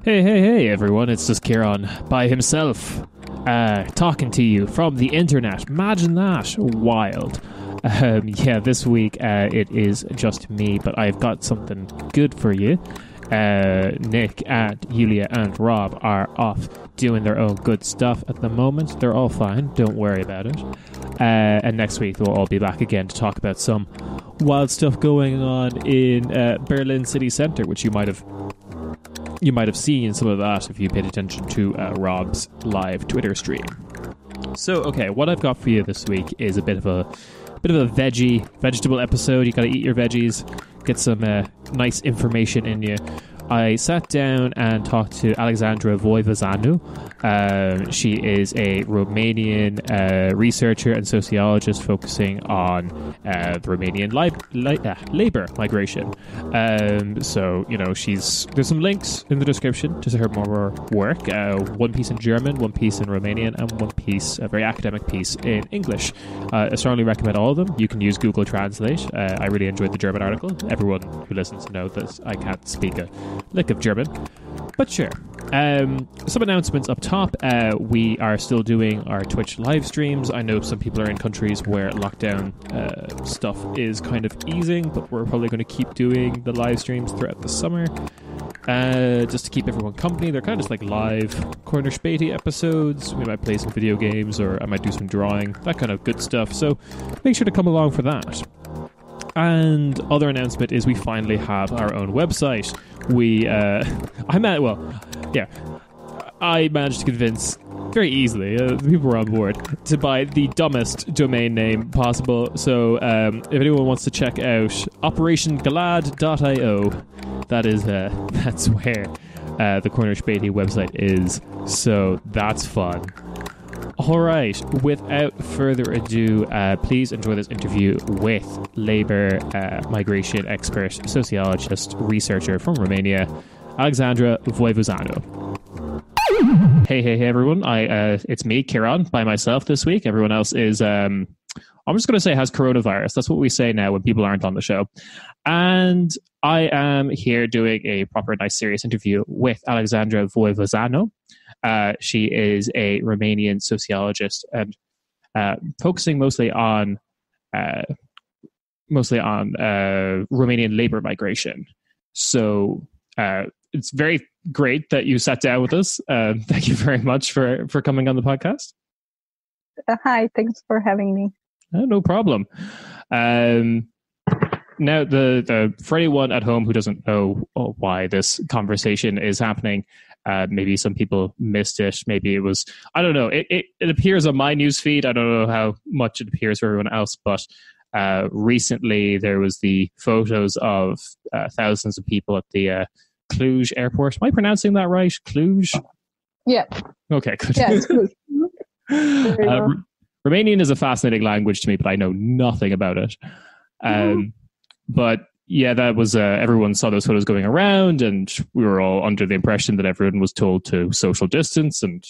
Hey, everyone. It's just Ciarán by himself, talking to you from the internet. Imagine that. Wild. This week it is just me, but I've got something good for you. Nick and Yulia and Rob are off doing their own good stuff at the moment. They're all fine. Don't worry about it. And next week we'll all be back again to talk about some wild stuff going on in Berlin city centre, which you might have seen some of that if you paid attention to Rob's live Twitter stream. So, okay, what I've got for you this week is a bit of a vegetable episode. You got to eat your veggies, get some nice information in you. I sat down and talked to Alexandra Voivozeanu. She is a Romanian researcher and sociologist focusing on the Romanian labour migration. So, there's some links in the description to her more work. One piece in German, one piece in Romanian, and one piece, a very academic piece in English. I strongly recommend all of them. You can use Google Translate. I really enjoyed the German article. Everyone who listens knows that I can't speak a lick of German, but sure. Some announcements up top. We are still doing our Twitch live streams. I know some people are in countries where lockdown stuff is kind of easing, but we're probably going to keep doing the live streams throughout the summer, just to keep everyone company. They're kind of just like live Corner Späti episodes. We might play some video games, or I might do some drawing, that kind of good stuff. So make sure to come along for that. And other announcement is we finally have our own website. I managed to convince very easily, the people were on board, to buy the dumbest domain name possible. So if anyone wants to check out operationgalad.io, that's where the Corner Späti website is. So that's fun. All right, without further ado, please enjoy this interview with labour migration expert, sociologist, researcher from Romania, Alexandra Voivozeanu. Hey, everyone. It's me, Ciarán, by myself this week. Everyone else is, I'm just going to say has coronavirus. That's what we say now when people aren't on the show. And I am here doing a proper, nice, serious interview with Alexandra Voivozeanu. She is a Romanian sociologist and focusing mostly on Romanian labor migration. So it's very great that you sat down with us. Thank you very much for coming on the podcast. Hi, thanks for having me. No problem. Now, for anyone at home who doesn't know why this conversation is happening, maybe some people missed it. Maybe it was, I don't know. It appears on my newsfeed. I don't know how much it appears for everyone else, but recently there was the photos of thousands of people at the Cluj airport. Am I pronouncing that right? Cluj? Yeah. Okay, good. Yeah, it's Cluj. Romanian is a fascinating language to me, but I know nothing about it. But yeah, that was everyone saw those photos going around, and we were all under the impression that everyone was told to social distance, and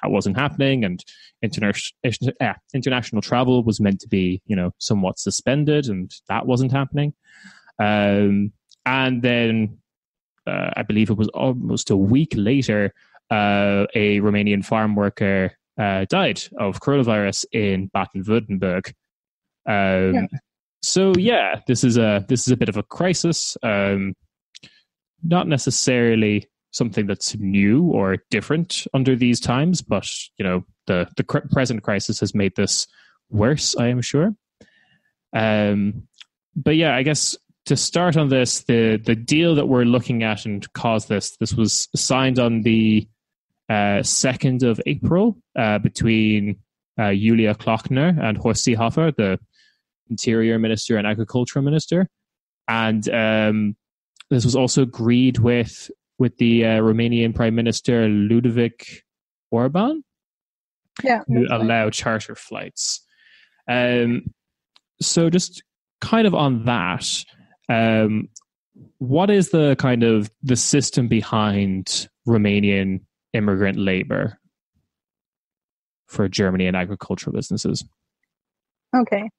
that wasn't happening. And international travel was meant to be, somewhat suspended, and that wasn't happening. And then I believe it was almost a week later, a Romanian farm worker died of coronavirus in Baden-Württemberg. So yeah, this is a bit of a crisis. Not necessarily something that's new or different under these times, but the present crisis has made this worse, I am sure. But yeah, I guess to start on this, the deal that we're looking at and caused this was signed on the 2nd of April between Julia Klockner and Horst Seehofer, the Interior Minister and Agricultural Minister. And this was also agreed with the Romanian Prime Minister Ludovic Orban to allow charter flights. So just kind of on that, what is the kind of the system behind Romanian immigrant labor for Germany and agricultural businesses? Okay.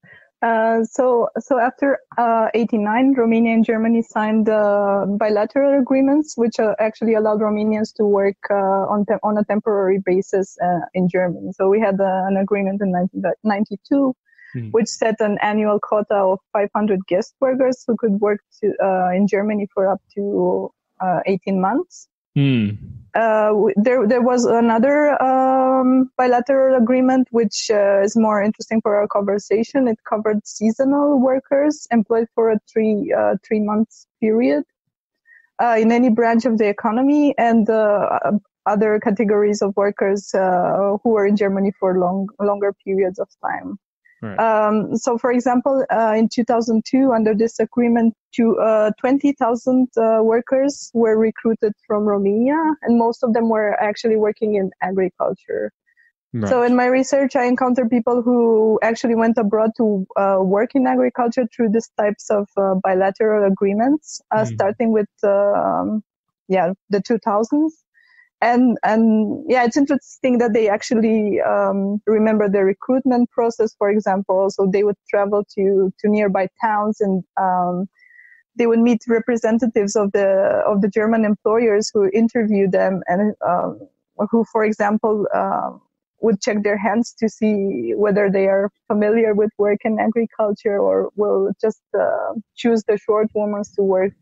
So after 89, Romania and Germany signed bilateral agreements, which actually allowed Romanians to work on a temporary basis in Germany. So we had an agreement in 1992, which set an annual quota of 500 guest workers who could work in Germany for up to 18 months. There was another bilateral agreement, which is more interesting for our conversation. It covered seasonal workers employed for a three months period in any branch of the economy, and other categories of workers who were in Germany for longer periods of time. Right. So, for example, in 2002, under this agreement, 20,000 workers were recruited from Romania, and most of them were actually working in agriculture. Right. So in my research, I encountered people who actually went abroad to work in agriculture through these types of bilateral agreements, starting with the 2000s. And yeah, it's interesting that they actually remember the recruitment process, for example. So they would travel to nearby towns, and they would meet representatives of the German employers who interviewed them, and who, for example, would check their hands to see whether they are familiar with work in agriculture, or will just choose the short ones to work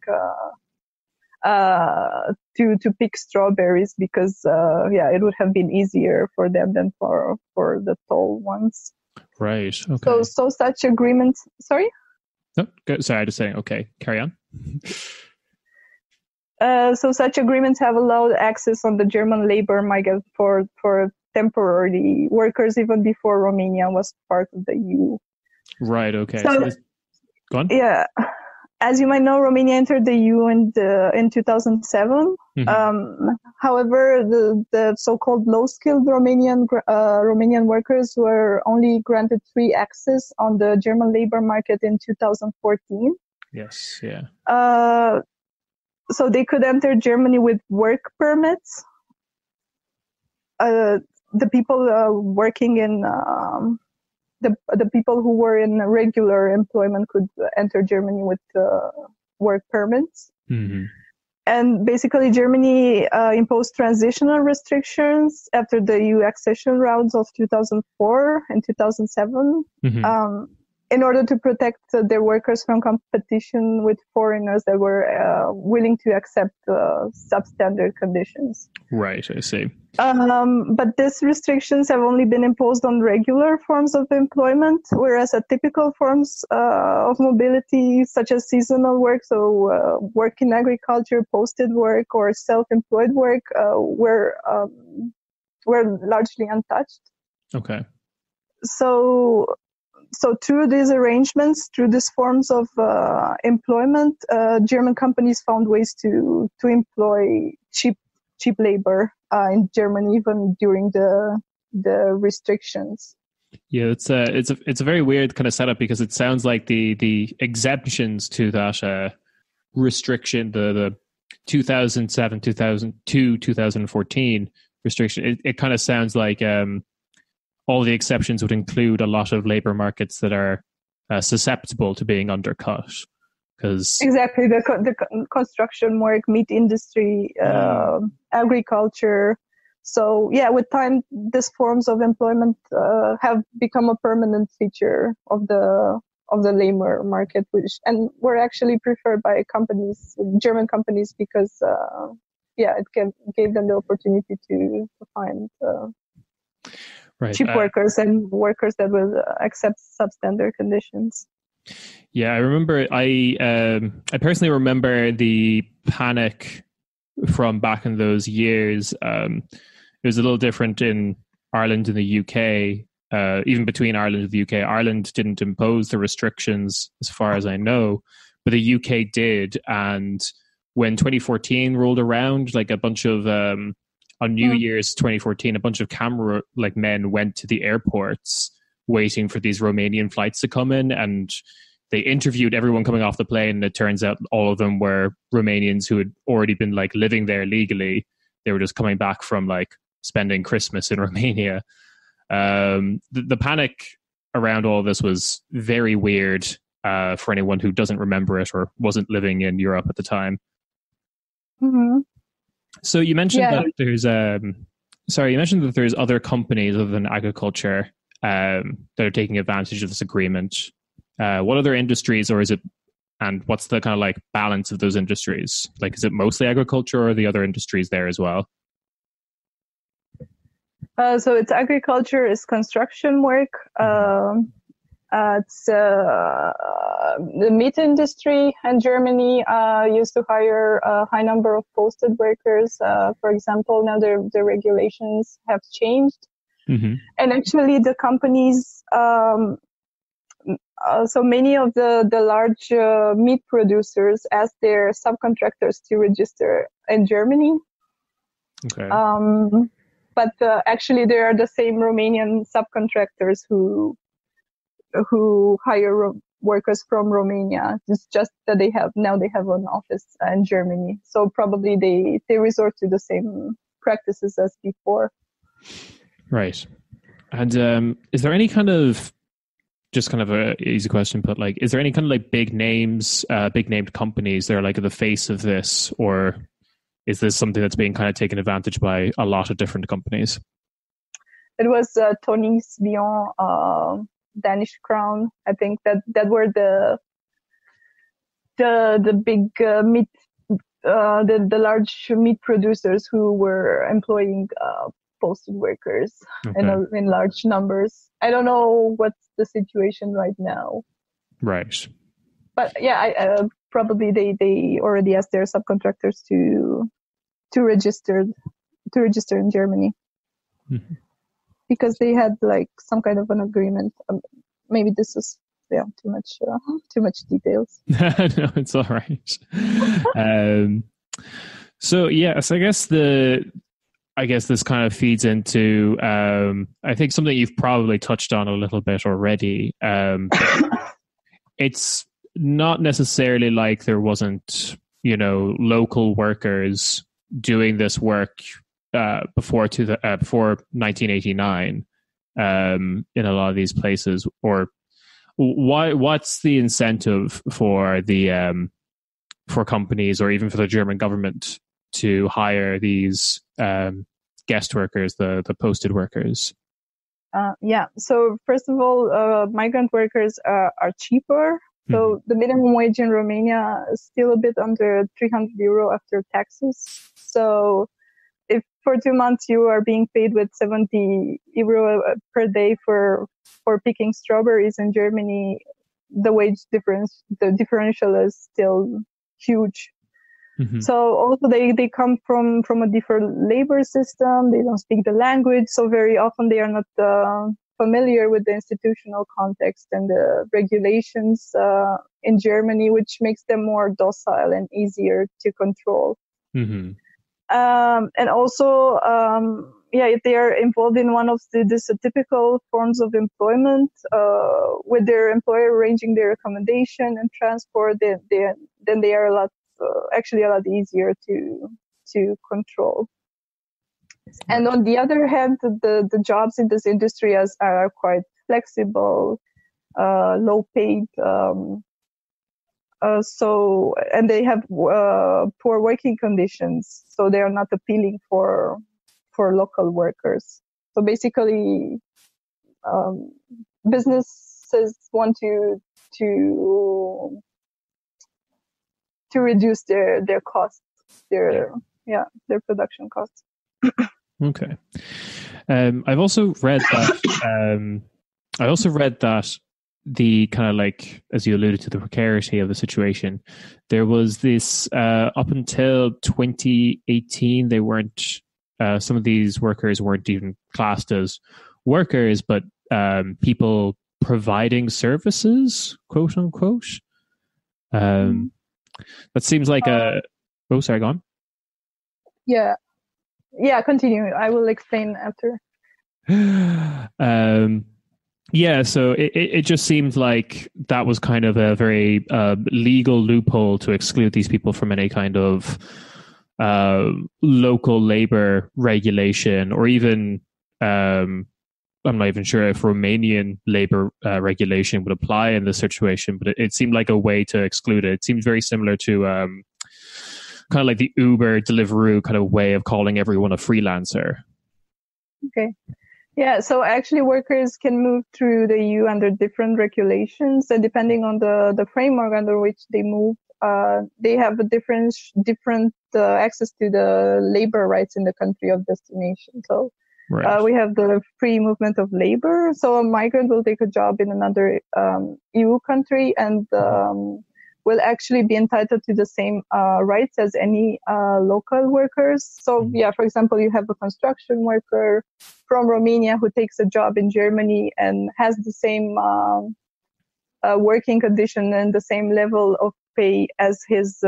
to pick strawberries, because it would have been easier for them than for the tall ones. Right. Okay. So such agreements. Sorry. No, sorry. I was saying. Okay, carry on. So such agreements have allowed access on the German labor market for temporary workers even before Romania was part of the EU. Right. Okay. So go on. Yeah. As you might know, Romania entered the EU in 2007. However, the so-called low-skilled Romanian workers were only granted free access on the German labor market in 2014. Yes, yeah. So they could enter Germany with work permits. The people working in the people who were in regular employment could enter Germany with work permits. And basically, Germany imposed transitional restrictions after the EU accession rounds of 2004 and 2007 in order to protect their workers from competition with foreigners that were willing to accept substandard conditions. Right, I see. But these restrictions have only been imposed on regular forms of employment, whereas typical forms of mobility, such as seasonal work, so work in agriculture, posted work, or self-employed work, were largely untouched. Okay. So through these arrangements, through these forms of employment, German companies found ways to employ cheap labor in Germany, even during the restrictions. Yeah, it's a very weird kind of setup, because it sounds like the exemptions to that restriction, the 2007, 2002, 2014 restriction, it kind of sounds like all the exceptions would include a lot of labor markets that are susceptible to being undercut. Exactly, the construction work, meat industry, agriculture. So yeah, with time, these forms of employment have become a permanent feature of the labor market, and were actually preferred by German companies, because it gave them the opportunity to find cheap workers and workers that will accept substandard conditions. Yeah, I remember. I personally remember the panic from back in those years. It was a little different in Ireland and the UK. Even between Ireland and the UK, Ireland didn't impose the restrictions, as far as I know, but the UK did. And when 2014 rolled around, like a bunch of on New Year's 2014, a bunch of camera men went to the airports waiting for these Romanian flights to come in, and they interviewed everyone coming off the plane. And it turns out all of them were Romanians who had already been living there legally. They were just coming back from spending Christmas in Romania. The panic around all this was very weird for anyone who doesn't remember it or wasn't living in Europe at the time. Mm-hmm. So you mentioned that there's you mentioned that there's other companies other than agriculture that are taking advantage of this agreement. What other industries, or is it, and what's the kind of like balance of those industries? Like, is it mostly agriculture, or are the other industries there as well? So it's agriculture, it's construction work. It's the meat industry in Germany used to hire a high number of posted workers. For example, now the regulations have changed. Mm-hmm. And actually the companies, so many of the large meat producers ask their subcontractors to register in Germany. Okay. But actually there are the same Romanian subcontractors who hire workers from Romania. It's just that they have an office in Germany. So probably they resort to the same practices as before. Right. And is there any kind of, just kind of a easy question, but like, is there any kind of like big named companies that are like at the face of this, or is this something that's being kind of taken advantage by a lot of different companies? It was Tony's Bion, Danish Crown. I think that were the big meat, the large meat producers who were employing posted workers in large numbers. I don't know what's the situation right now. Right. But yeah, probably they already asked their subcontractors to register in Germany. Mm-hmm. Because they had like some kind of an agreement. Maybe this is too much details. No, it's all right. So yes, I guess this kind of feeds into I think something you've probably touched on a little bit already. It's not necessarily like there wasn't, local workers doing this work before 1989 in a lot of these places, or what's the incentive for the for companies or even for the German government to hire these guest workers, the posted workers? So first of all, migrant workers are cheaper. So the minimum wage in Romania is still a bit under 300 euro after taxes. So if for 2 months you are being paid with 70 euro per day for picking strawberries in Germany, the differential is still huge. Mm-hmm. So also they come from a different labor system. They don't speak the language, so very often they are not familiar with the institutional context and the regulations in Germany, which makes them more docile and easier to control. Mm-hmm. And also, if they are involved in one of these typical forms of employment, with their employer arranging their accommodation and transport, then they are a lot easier to control. And on the other hand, the jobs in this industry are quite flexible, low paid. And they have poor working conditions, so they are not appealing for local workers. So basically, businesses want to reduce their costs, their production costs. Okay. I've also read that. The kind of like, as you alluded to, the precarity of the situation, there was this up until 2018, they weren't, some of these workers weren't even classed as workers, but people providing services, quote unquote. That seems like sorry, go on. Yeah, continue. I will explain after. So it just seemed like that was kind of a very legal loophole to exclude these people from any kind of local labor regulation, or even I'm not even sure if Romanian labor regulation would apply in this situation, but it seemed like a way to exclude it. It seems very similar to kind of like the Uber, Deliveroo kind of way of calling everyone a freelancer. Okay. Yeah, so actually workers can move through the EU under different regulations, and depending on the framework under which they move, they have a different access to the labor rights in the country of destination. So Right. we have the free movement of labor. So a migrant will take a job in another EU country and will actually be entitled to the same rights as any local workers. So, yeah, for example, you have a construction worker from Romania who takes a job in Germany and has the same working condition and the same level of pay as his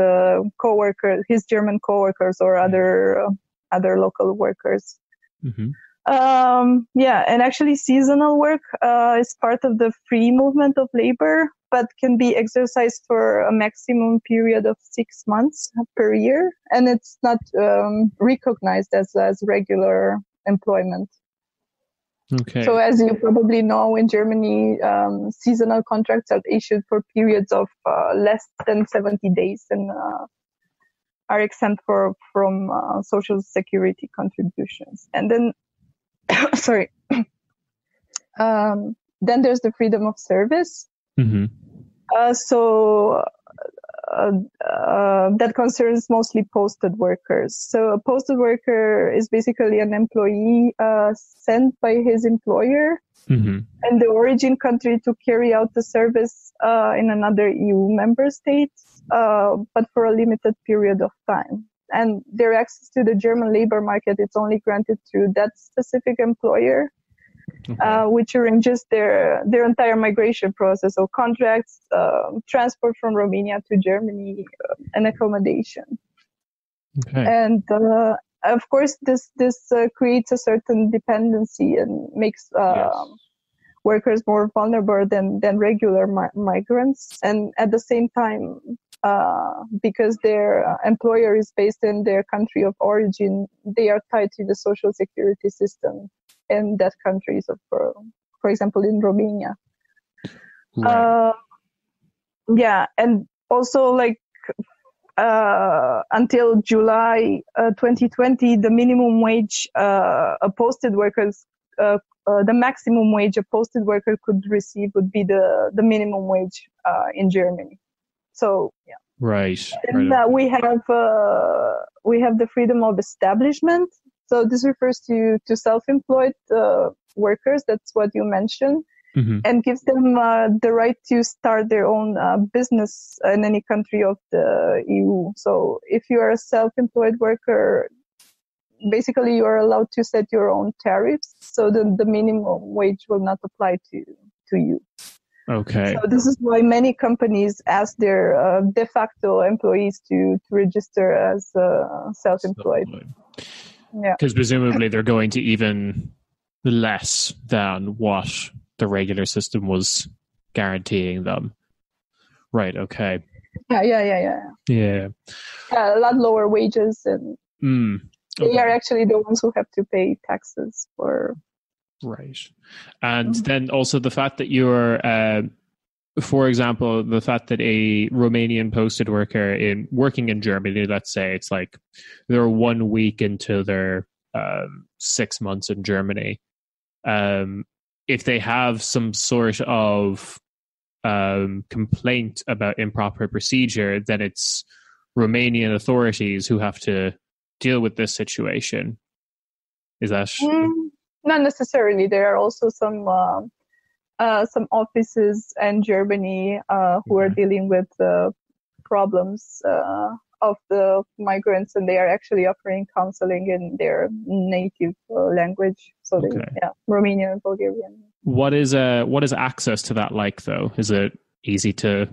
his German coworkers or other local workers. Mm-hmm. Yeah, and actually seasonal work is part of the free movement of labor, but can be exercised for a maximum period of 6 months per year, and it's not recognized as regular employment. Okay. So as you probably know, in Germany, seasonal contracts are issued for periods of less than 70 days and are exempt from social security contributions. And then sorry. Then there's the freedom of service. Mm-hmm. So that concerns mostly posted workers. So a posted worker is basically an employee sent by his employer and the origin country to carry out the service in another EU member state, but for a limited period of time. And their access to the German labor market, it's only granted through that specific employer, which arranges their entire migration process, so contracts, transport from Romania to Germany, and accommodation. Okay. And of course, this creates a certain dependency and makes workers more vulnerable than regular migrants. And at the same time, because their employer is based in their country of origin, they are tied to the social security system in that country. So, for example, in Romania. Right. Yeah, and also until July 2020, the minimum wage a posted workers, the maximum wage a posted worker could receive would be the minimum wage in Germany. So yeah, Right. and we have the freedom of establishment. So this refers to self-employed workers. That's what you mentioned, and gives them the right to start their own business in any country of the EU. So if you are a self-employed worker, basically you are allowed to set your own tariffs. So the minimum wage will not apply to you. Okay. So this is why many companies ask their de facto employees to register as self-employed. Yeah. Because presumably they're going to even less than what the regular system was guaranteeing them. Right. Okay. Yeah. A lot lower wages, and they are actually the ones who have to pay taxes for. Right. And then also the fact that you're, for example, the fact that a Romanian posted worker working in Germany, let's say it's like they're 1 week into their 6 months in Germany. If they have some sort of complaint about improper procedure, then it's Romanian authorities who have to deal with this situation. Is that... Not necessarily. There are also some offices in Germany who are dealing with problems of the migrants, and they are actually offering counseling in their native language. So Romanian and Bulgarian. What is access to that like, though? Is it easy to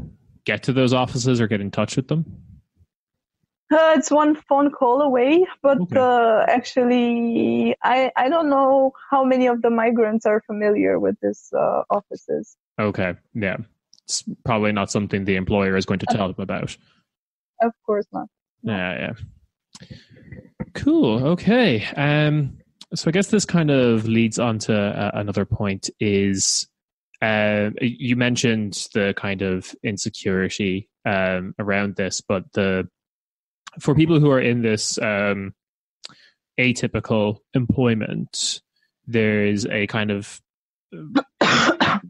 get to those offices or get in touch with them? It's one phone call away, but actually, I don't know how many of the migrants are familiar with these offices. Okay, yeah. It's probably not something the employer is going to tell them about. Of course not. No. Yeah. Cool, okay. So I guess this kind of leads on to another point is you mentioned the kind of insecurity around this, but for people who are in this atypical employment, there's a kind of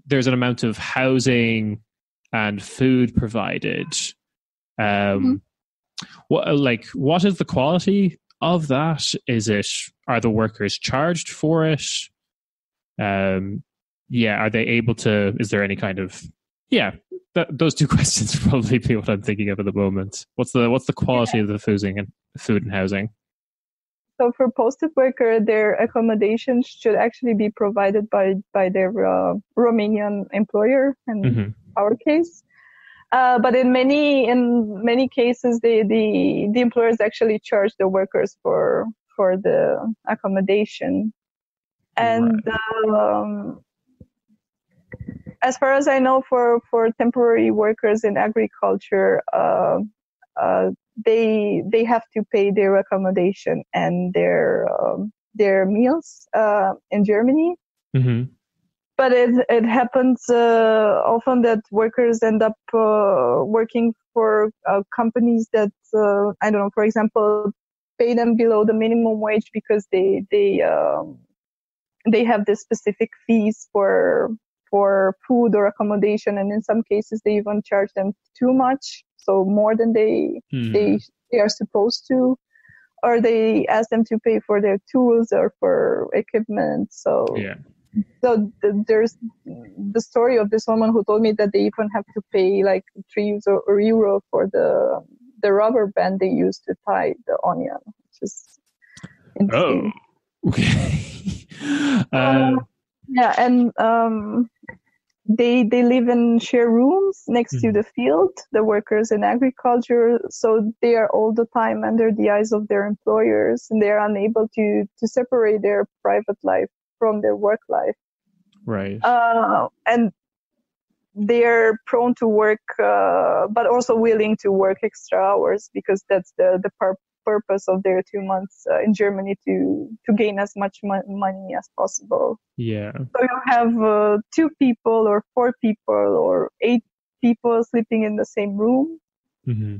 there's an amount of housing and food provided. What is the quality of that? Are the workers charged for it? Are they able to? Is there any kind of those two questions would probably be what I'm thinking of at the moment. What's the quality of the food and housing? So for posted worker, their accommodations should actually be provided by their Romanian employer in our case. But in many cases, the employers actually charge the workers for the accommodation. And as far as I know, for temporary workers in agriculture, they have to pay their accommodation and their meals in Germany. Mm-hmm. But it happens often that workers end up working for companies that I don't know, for example, pay them below the minimum wage because they have the specific fees for food or accommodation, and in some cases they even charge them too much, so more than they are supposed to, or they ask them to pay for their tools or for equipment. So there's the story of this woman who told me that they even have to pay like €3 for the rubber band they use to tie the onion, which is insane. Oh, okay. They live in share rooms next to the field, the workers in agriculture, so they are all the time under the eyes of their employers, and they are unable to separate their private life from their work life. Right. And they're prone to work, but also willing to work extra hours, because that's the purpose of their 2 months in Germany, to gain as much money as possible. Yeah. So you have 2 people or 4 people or 8 people sleeping in the same room. Mm-hmm.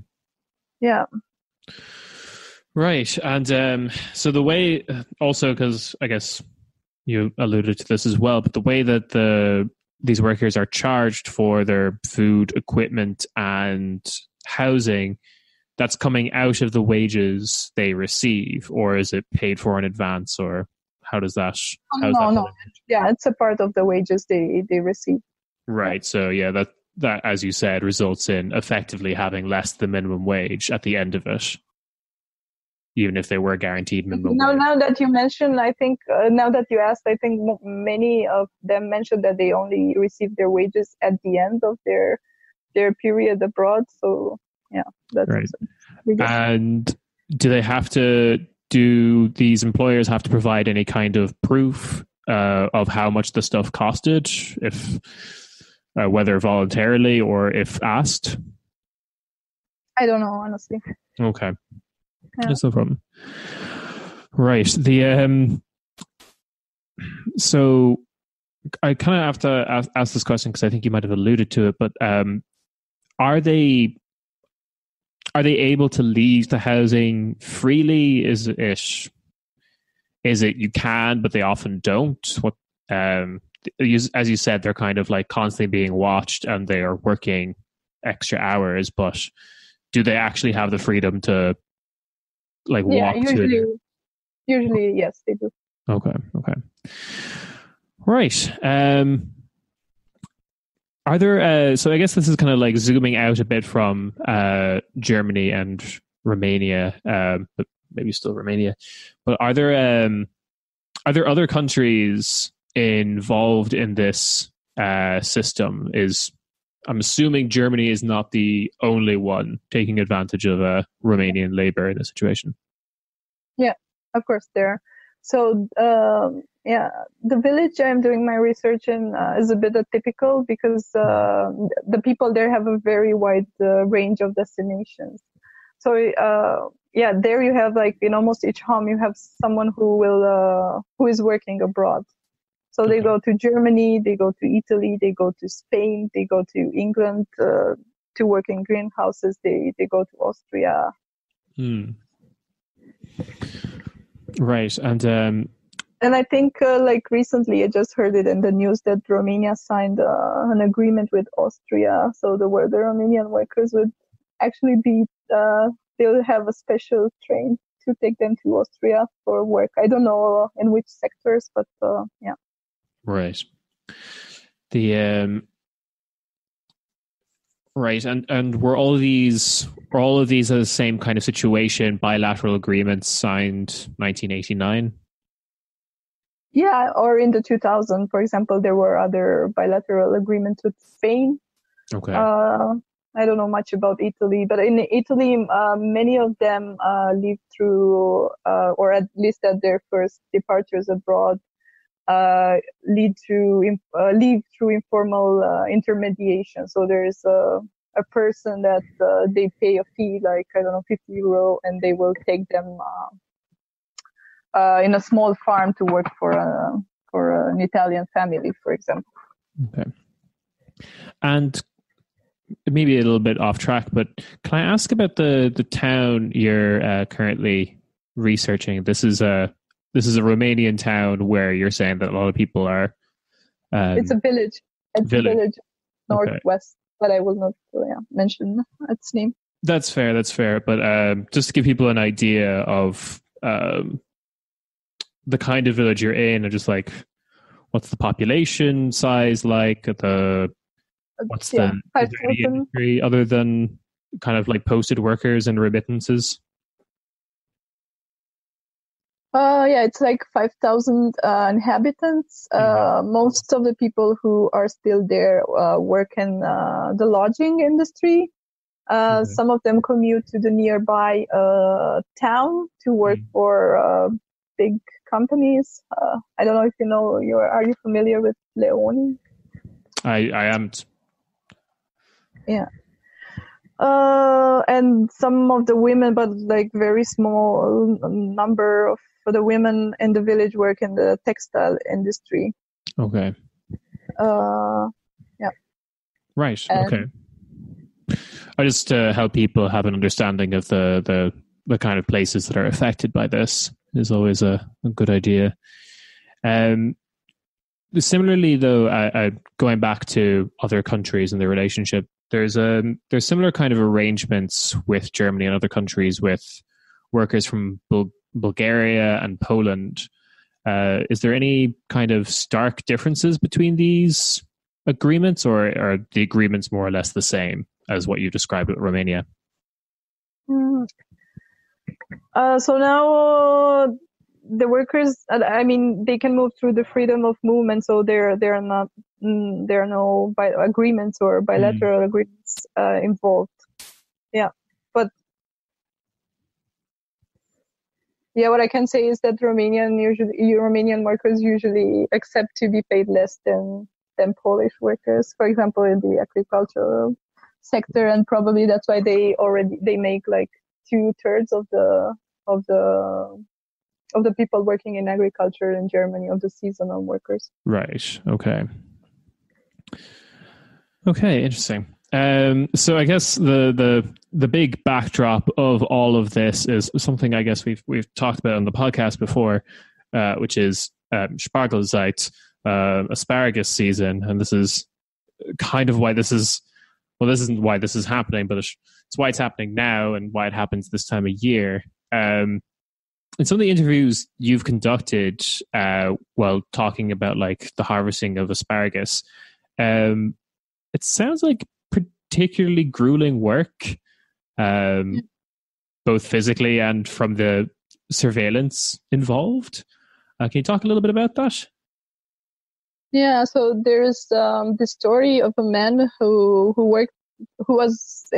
Yeah. Right. And so the way, also, because I guess you alluded to this as well, but the way that these workers are charged for their food, equipment, and housing, that's coming out of the wages they receive, or is it paid for in advance, or how does that? No. Yeah, it's a part of the wages they receive. Right. So that, as you said, results in effectively having less than minimum wage at the end of it, even if they were guaranteed minimum wage. Now that you mentioned, I think now that you asked, I think many of them mentioned that they only receive their wages at the end of their period abroad. So yeah, that's right. And do these employers have to provide any kind of proof of how much the stuff costed, if whether voluntarily or if asked? I don't know, honestly. Okay. Yeah. That's no problem. Right. So I kind of have to ask this question because I think you might have alluded to it, but are they able to leave the housing freely? Is it you can, but they often don't? What as you said, they're kind of like constantly being watched and they are working extra hours, but do they actually have the freedom to walk to? Usually, yes, they do. Okay. Right. Are there, so I guess this is kind of like zooming out a bit from Germany and Romania, but maybe still Romania. But are there other countries involved in this system? I'm assuming Germany is not the only one taking advantage of Romanian labor in this situation. Yeah, of course there are. So, the village I'm doing my research in is a bit atypical because the people there have a very wide range of destinations. So there you have like in almost each home you have someone who is working abroad. So they go to Germany, they go to Italy, they go to Spain, they go to England to work in greenhouses. They go to Austria. Right, and I think like recently I just heard it in the news that Romania signed an agreement with Austria. So the Romanian workers would actually be they'll have a special train to take them to Austria for work. I don't know in which sectors, but yeah. Right. The right, and were all of these the same kind of situation, bilateral agreements signed 1989? Yeah, or in the 2000s, for example, there were other bilateral agreements with Spain. Okay. I don't know much about Italy, but in Italy, many of them live through, or at least at their first departures abroad, leave through informal intermediation. So there's a person that they pay a fee, like I don't know, €50, and they will take them in a small farm to work for an Italian family, for example. Okay. And maybe a little bit off track, but can I ask about the town you're currently researching? This is a Romanian town where you're saying that a lot of people are. It's a village. It's a village northwest, but I will not mention its name. That's fair. But just to give people an idea of the kind of village you're in, and just like what's the population size like? What's the industry other than kind of like posted workers and remittances? It's like 5,000 inhabitants. Most of the people who are still there work in the lodging industry. Some of them commute to the nearby town to work for big companies. I don't know if you know. Are you familiar with Leoni? I am. Yeah. And some of the women, but like very small number of the women in the village work in the textile industry. Okay. Yeah. Right. Okay. I just to help people have an understanding of the kind of places that are affected by this is always a good idea. Similarly, though, going back to other countries and their relationship, there's similar kind of arrangements with Germany and other countries with workers from Bulgaria and Poland. Is there any kind of stark differences between these agreements, or are the agreements more or less the same as what you described with Romania? So now the workers, I mean, they can move through the freedom of movement, so there are no agreements or bilateral agreements involved. Yeah, but what I can say is that Romanian workers usually accept to be paid less than Polish workers, for example, in the agricultural sector, and probably that's why they make like 2/3 of the people working in agriculture in Germany, of the seasonal workers. Right. Okay. Interesting. So I guess the big backdrop of all of this is something I guess we've talked about on the podcast before, which is Spargelzeit, asparagus season, and this is kind of why this is. Well, this isn't why this is happening, but it's why it's happening now and why it happens this time of year. In some of the interviews you've conducted while talking about like the harvesting of asparagus, it sounds like particularly grueling work, both physically and from the surveillance involved. Can you talk a little bit about that? Yeah, so there's the story of a man who is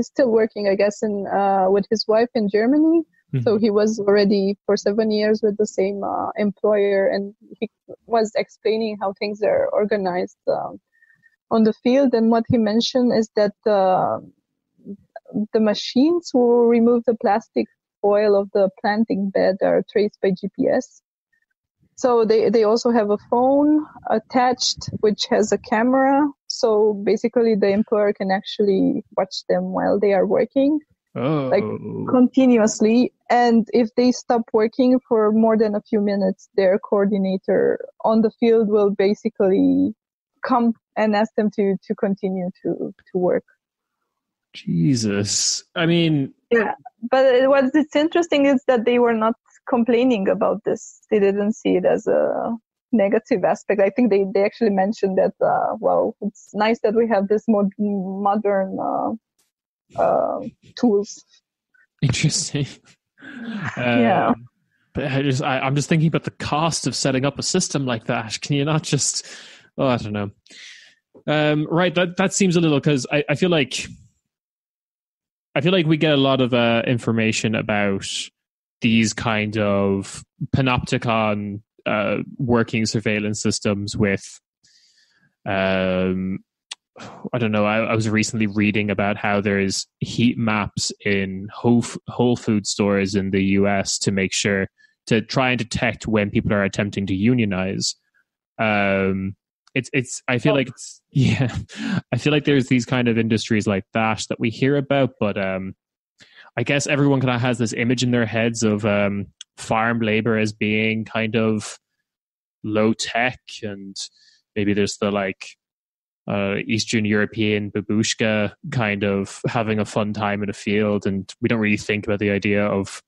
still working, I guess, with his wife in Germany. Mm-hmm. So he was already for 7 years with the same employer, and he was explaining how things are organized on the field. And what he mentioned is that the machines who remove the plastic foil of the planting bed are traced by GPS. So they also have a phone attached, which has a camera. So basically the employer can actually watch them while they are working, like continuously. And if they stop working for more than a few minutes, their coordinator on the field will basically come and ask them to continue to work. Jesus. I mean... Yeah, but what's interesting is that they were not complaining about this. They didn't see it as a negative aspect. I think they actually mentioned that, well, it's nice that we have this modern tools. Interesting. Yeah. But I'm just thinking about the cost of setting up a system like that. Can you not just... Oh, I don't know. Right, that seems a little... Because I feel like we get a lot of information about these kind of panopticon working surveillance systems with, I don't know, I was recently reading about how there's heat maps in Whole Food stores in the US to make sure, to try and detect when people are attempting to unionize. I feel like there's these kind of industries like that we hear about, but I guess everyone kind of has this image in their heads of farm labor as being kind of low tech, and maybe there's the Eastern European babushka kind of having a fun time in a field, and we don't really think about the idea of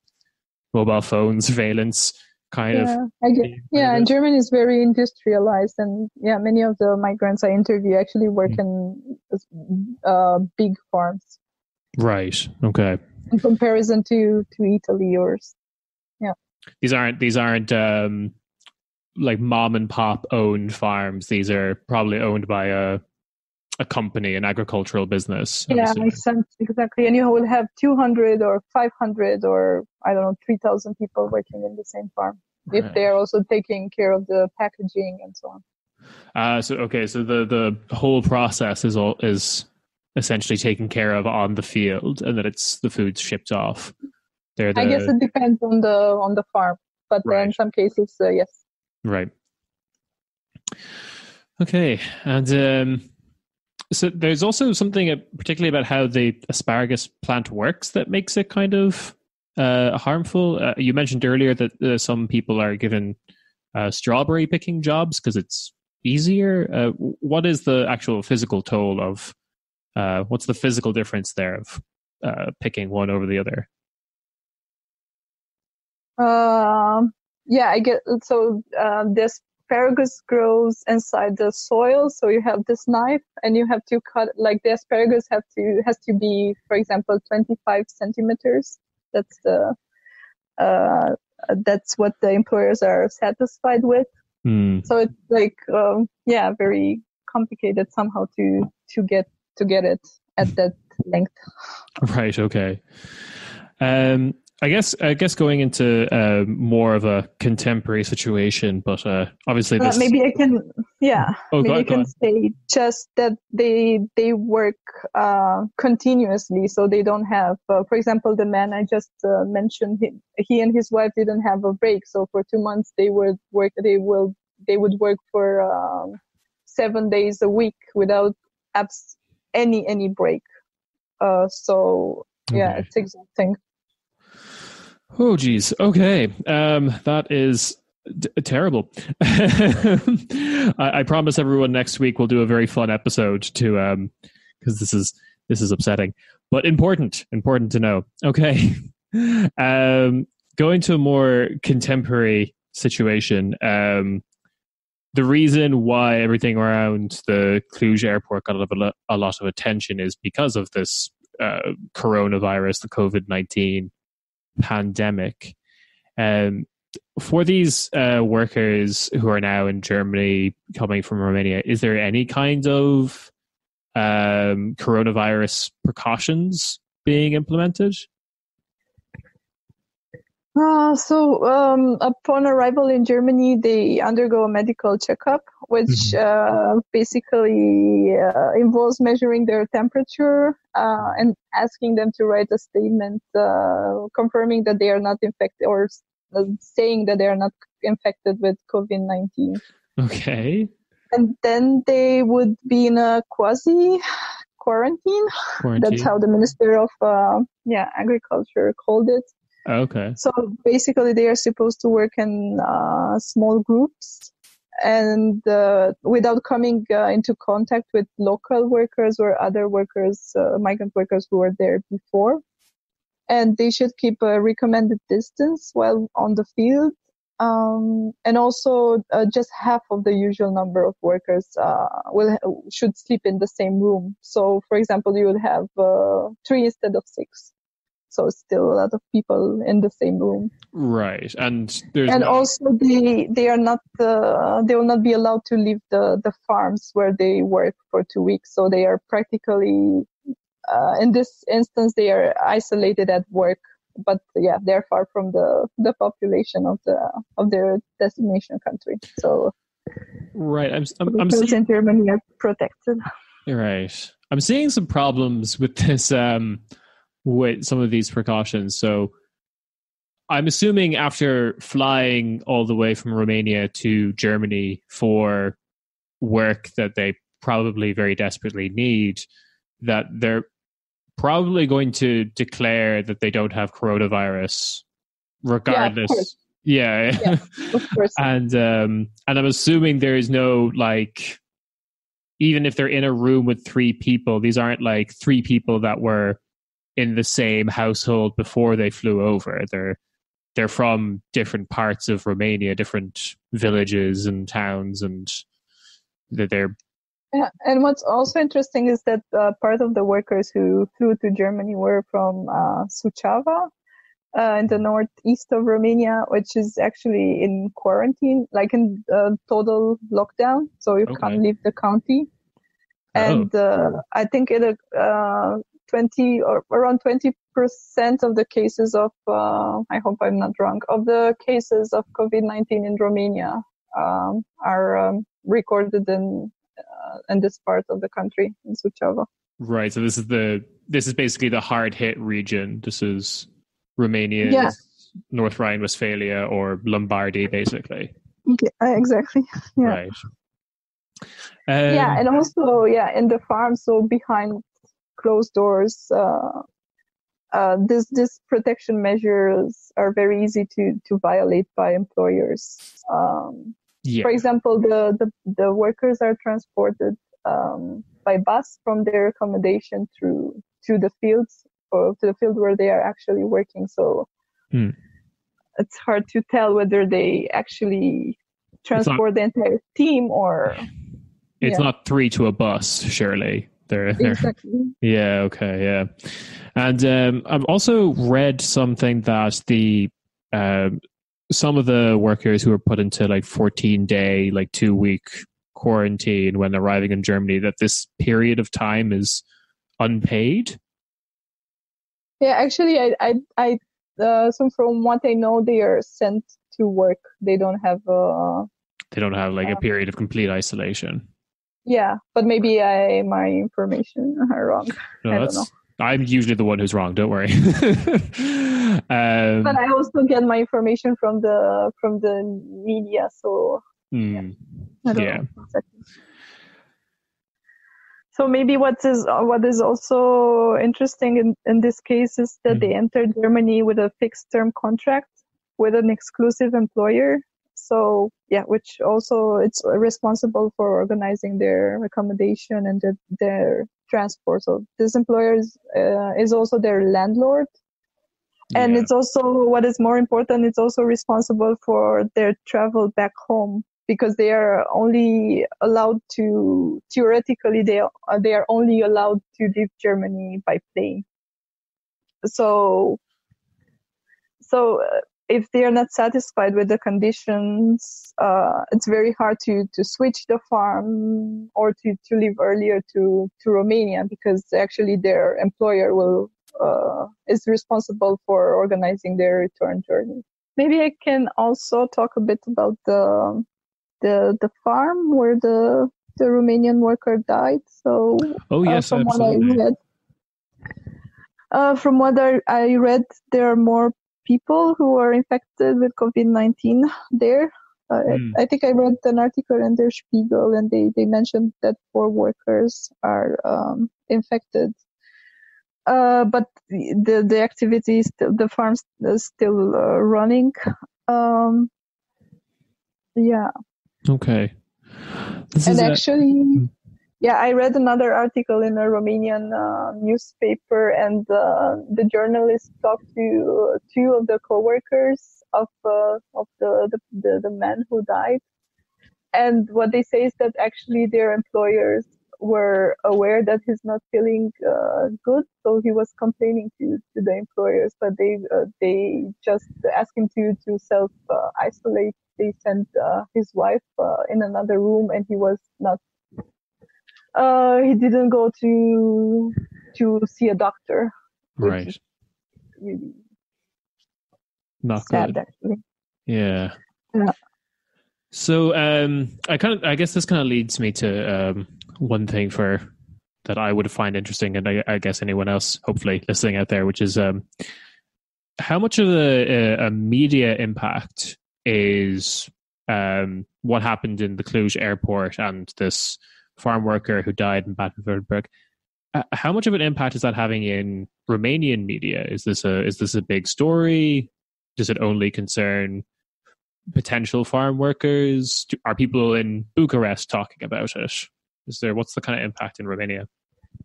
mobile phone surveillance kind of. And Germany is very industrialized, and many of the migrants I interview actually work in big farms. Right. Okay. In comparison to Italy or these aren't like mom and pop owned farms. These are probably owned by a company, an agricultural business. Yeah, makes sense, exactly. And you will have 200 or 500 or 3,000 people working in the same farm, right, if they are also taking care of the packaging and so on. So the whole process is essentially taken care of on the field, and then the food's shipped off. I guess it depends on the farm, but right. In some cases, yes. Right. Okay, and so there's also something particularly about how the asparagus plant works that makes it kind of harmful. You mentioned earlier that some people are given strawberry picking jobs because it's easier. What is the actual physical toll of? What's the physical difference there of picking one over the other? I get so. The asparagus grows inside the soil, so you have this knife, and you have to cut. Like the asparagus has to be, for example, 25 centimeters. That's what the employers are satisfied with. So it's like very complicated somehow to get it at that length. Right. Okay. I guess going into more of a contemporary situation, but obviously this. Maybe I can. Yeah. Maybe I can say just that they work continuously, so they don't have. For example, the man I just mentioned, he and his wife didn't have a break, so for 2 months they would work. They would work for 7 days a week without any break. It's exhausting. Oh, geez. Okay. That is terrible. I promise everyone next week we'll do a very fun episode to, because this is upsetting, but important to know. Okay. Going to a more contemporary situation. The reason why everything around the Cluj airport got a lot of attention is because of this coronavirus, the COVID-19 pandemic. For these workers who are now in Germany coming from Romania, is there any kind of coronavirus precautions being implemented? Upon arrival in Germany, they undergo a medical checkup, which basically involves measuring their temperature and asking them to write a statement confirming that they are not infected, or saying that they are not infected with COVID-19. Okay. And then they would be in a quasi-quarantine. That's how the Minister of Agriculture called it. Okay. So basically, they are supposed to work in small groups and without coming into contact with local workers or other workers, migrant workers who were there before. And they should keep a recommended distance while on the field. And also just half of the usual number of workers should sleep in the same room. So, for example, you would have 3 instead of 6. So still a lot of people in the same room. Right, and also they are not they will not be allowed to leave the farms where they work for 2 weeks. So they are practically in this instance they are isolated at work, but they're far from the population of their destination country. So right, I'm seeing in Germany are protected. Right, I'm seeing some problems with this. With some of these precautions. So I'm assuming after flying all the way from Romania to Germany for work that they probably very desperately need, that they're probably going to declare that they don't have coronavirus regardless. Yeah, of course. And I'm assuming there is no, like, even if they're in a room with 3 people, these aren't like 3 people that were in the same household before they flew over. They're from different parts of Romania, different villages and towns, and they're. Yeah, and what's also interesting is that part of the workers who flew to Germany were from Suceava, in the northeast of Romania, which is actually in quarantine, like in total lockdown. So you can't leave the county. And I think it 20 or around 20% of the cases of, I hope I'm not wrong, of the cases of COVID-19 in Romania are recorded in this part of the country, in Suceava. Right. So this is basically the hard hit region. This is Romania's North Rhine-Westphalia or Lombardy, basically. Yeah, exactly. Yeah. Right. And also, in the farm, so behind closed doors, this protection measures are very easy to violate by employers. For example, the workers are transported by bus from their accommodation to the fields, or to the field where they are actually working. So it's hard to tell whether they actually transport the entire team or. It's not 3 to a bus, surely. They're exactly. Yeah. Okay. Yeah. And I've also read something that the some of the workers who were put into like 14-day, like 2-week quarantine when arriving in Germany, that this period of time is unpaid. Yeah, actually, I so from what I know, they are sent to work. They don't have like a period of complete isolation. Yeah, but maybe my information are wrong. No, I don't know. I'm usually the one who's wrong. Don't worry. But I also get my information from the media, so I don't know. So maybe what is also interesting in this case is that they entered Germany with a fixed term contract with an exclusive employer. So which also it's responsible for organizing their accommodation and their transport. So this employer is also their landlord. And it's also, what is more important, it's also responsible for their travel back home, because they are only allowed to, theoretically, they are only allowed to leave Germany by plane. So if they are not satisfied with the conditions, it's very hard to switch the farm or to leave earlier to Romania, because actually their employer will is responsible for organizing their return journey. Maybe I can also talk a bit about the farm where the Romanian worker died. So, yes, from absolutely. what I read, there are more people who are infected with COVID-19 there. I think I read an article in Der Spiegel, and they mentioned that 4 workers are infected. But the activities, the farm's still running. Yeah. Okay. I read another article in a Romanian newspaper, and the journalist talked to 2 of the co-workers of the man who died. And what they say is that actually their employers were aware that he's not feeling good, so he was complaining to the employers, but they just asked him to self isolate. They sent his wife in another room, and he was not. He didn't go to see a doctor. Right. Really not sad, good. actually. Yeah. Yeah. So I guess this kind of leads me to one thing that I would find interesting, and I guess anyone else hopefully listening out there, which is how much of a media impact is what happened in the Cluj airport and this farm worker who died in Baden-Württemberg. How much of an impact is that having in Romanian media? Is this a big story? Does it only concern potential farm workers? Are people in Bucharest talking about it? What's the kind of impact in Romania?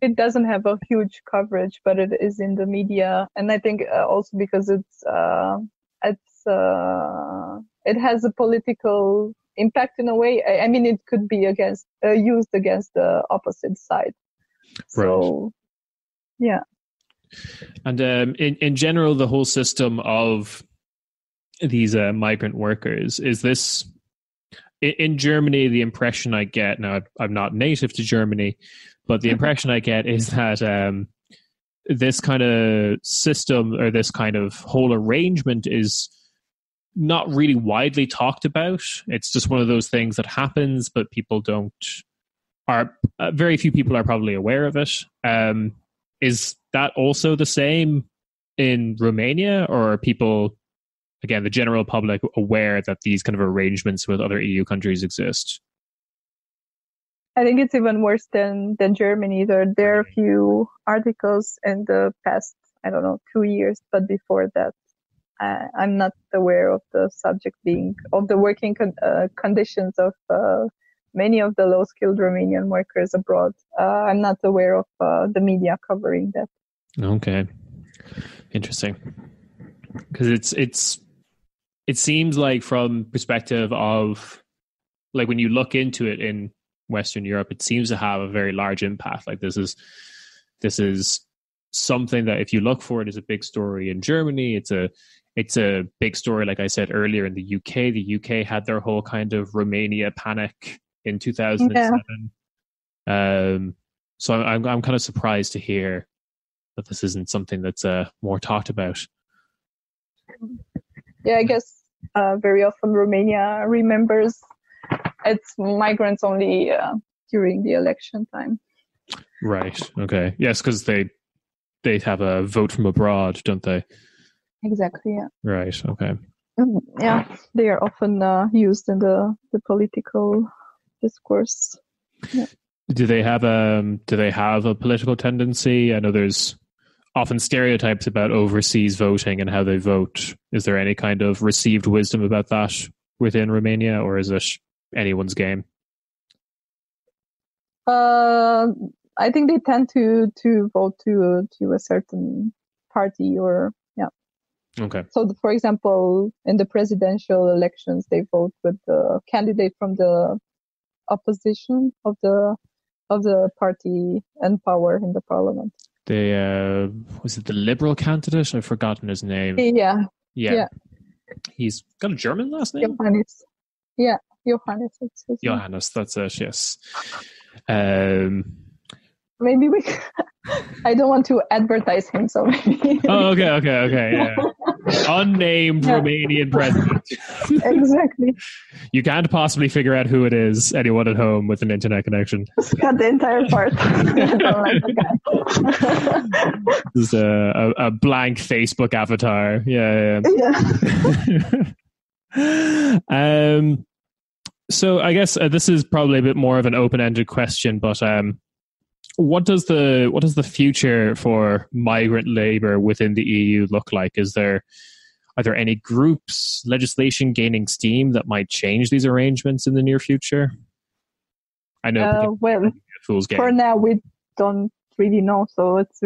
It doesn't have a huge coverage, but it is in the media, and I think also because it has a political impact in a way. I mean, it could be used against the opposite side. So, right. Yeah. And in general, the whole system of these migrant workers, is this in Germany? The impression I get, now I'm not native to Germany, but the impression I get is that this kind of system or this kind of whole arrangement is not really widely talked about. It's just one of those things that happens, but people very few people are probably aware of it. Is that also the same in Romania, or are people, again, the general public, aware that these kind of arrangements with other EU countries exist? I think it's even worse than Germany. There are a few articles in the past, 2 years, but before that, I'm not aware of the subject of the working conditions of many of the low-skilled Romanian workers abroad. I'm not aware of the media covering that. Okay, interesting. Because it seems like, from perspective of, like, when you look into it in Western Europe, it seems to have a very large impact. Like, this is something that, if you look for it, is a big story in Germany. It's a big story, like I said earlier, in the UK. The UK had their whole kind of Romania panic in 2007. Yeah. So I'm kind of surprised to hear that this isn't something that's more talked about. Yeah, I guess very often Romania remembers its migrants only during the election time. Right. Okay. Yes, because they have a vote from abroad, don't they? Exactly. Yeah. Right. Okay. Yeah, they are often used in the political discourse. Yeah. Do they have a political tendency? I know there's often stereotypes about overseas voting and how they vote. Is there any kind of received wisdom about that within Romania, or is it anyone's game? I think they tend to vote to a certain party, or yeah. Okay. So, for example, in the presidential elections, they vote with the candidate from the opposition of the party in power in the parliament. Was it the Liberal candidate? I've forgotten his name. Yeah. He's got a German last name? Johannes. Yeah, Johannes. Johannes, that's it, yes. maybe we. I don't want to advertise him, so maybe. Oh, okay, yeah. Unnamed Romanian president. Exactly. You can't possibly figure out who it is. Anyone at home with an internet connection. Just cut the entire part. I don't like the guy. This is a blank Facebook avatar. Yeah. So I guess this is probably a bit more of an open-ended question, but what does the future for migrant labor within the EU look like? Are there any groups, legislation gaining steam that might change these arrangements in the near future? I know. For now, we don't really know, so it's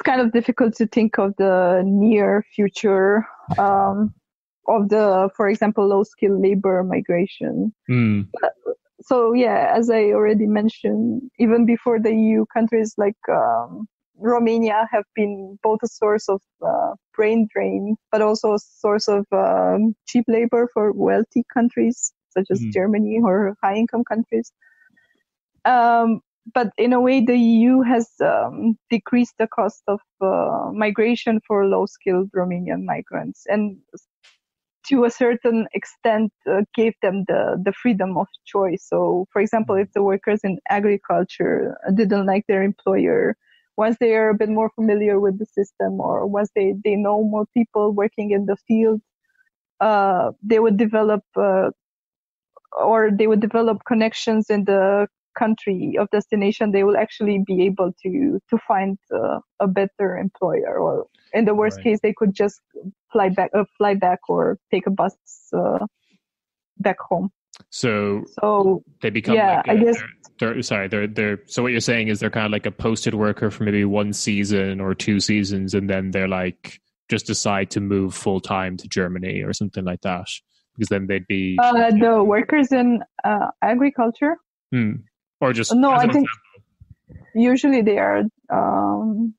kind of difficult to think of the near future of for example, low-skilled labor migration. So yeah, as I already mentioned, even before the EU, countries like Romania have been both a source of brain drain, but also a source of cheap labor for wealthy countries such as Germany or high-income countries. But in a way, the EU has decreased the cost of migration for low-skilled Romanian migrants, and to a certain extent gave them the freedom of choice. So, for example, if the workers in agriculture didn't like their employer, once they are a bit more familiar with the system, or once they know more people working in the field, they would develop connections in the country of destination. They will actually be able to find a better employer, or in the worst case, they could just fly back or take a bus back home. So they become I guess. So what you're saying is they're kind of like a posted worker for maybe 1 season or 2 seasons, and then they're like just decide to move full time to Germany or something like that, because then they'd be the workers in agriculture. Or just no, I think usually they are. No.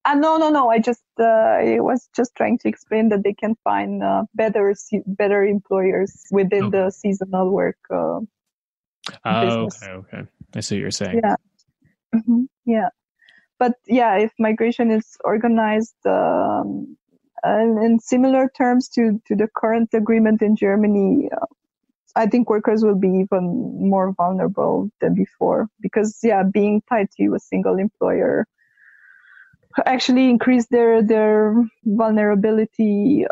I was just trying to explain that they can find better employers within the seasonal work. Business. Okay. I see what you're saying. Yeah. Yeah. But yeah, if migration is organized in similar terms to the current agreement in Germany, I think workers will be even more vulnerable than before, because being tied to a single employer actually increase their vulnerability.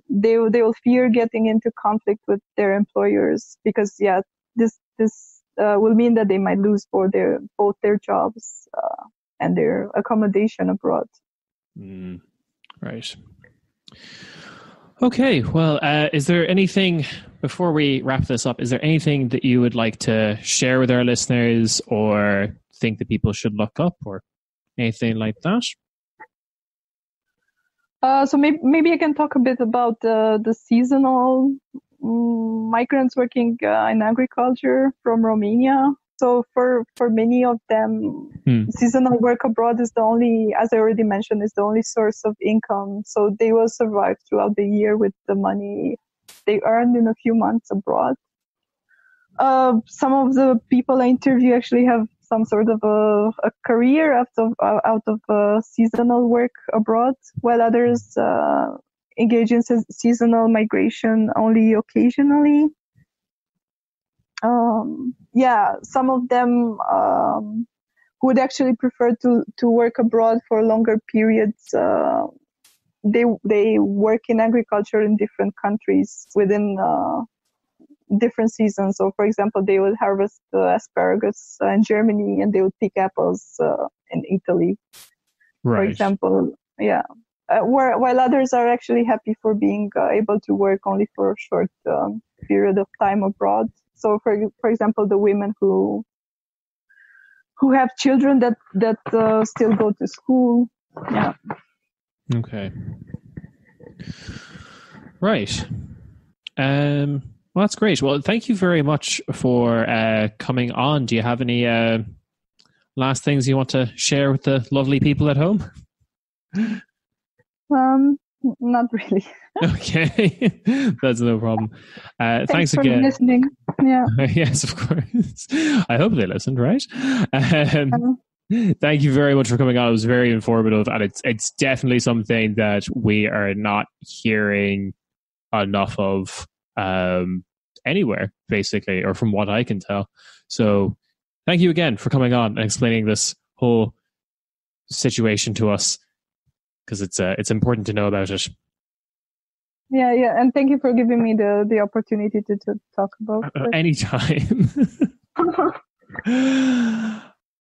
They will fear getting into conflict with their employers, because this will mean that they might lose both their jobs and their accommodation abroad. Right. Okay. Well, is there anything, before we wrap this up, is there anything that you would like to share with our listeners, or think that people should look up, or anything like that? So maybe I can talk a bit about the seasonal migrants working in agriculture from Romania. So for many of them, seasonal work abroad is the only, as I already mentioned, is the only source of income. So they will survive throughout the year with the money they earned in a few months abroad. Some of the people I interview actually have some sort of a career out of seasonal work abroad, while others engage in seasonal migration only occasionally. Some of them who would actually prefer to work abroad for longer periods. They work in agriculture in different countries within different seasons. So, for example, they would harvest asparagus in Germany, and they would pick apples in Italy, for example. While others are actually happy for being able to work only for a short period of time abroad. So, for example, the women who have children that still go to school. Yeah. Okay. Right. Well, that's great. Well, thank you very much for coming on. Do you have any last things you want to share with the lovely people at home? Not really. Okay, that's no problem. Thanks for again. listening. Yeah. Yes, of course. I hope they listened, right? Um, Thank you very much for coming on. It was very informative, and it's definitely something that we are not hearing enough of anywhere, basically, or from what I can tell. So, thank you again for coming on and explaining this whole situation to us, because it's important to know about it. yeah, and thank you for giving me the opportunity to talk about it. Anytime.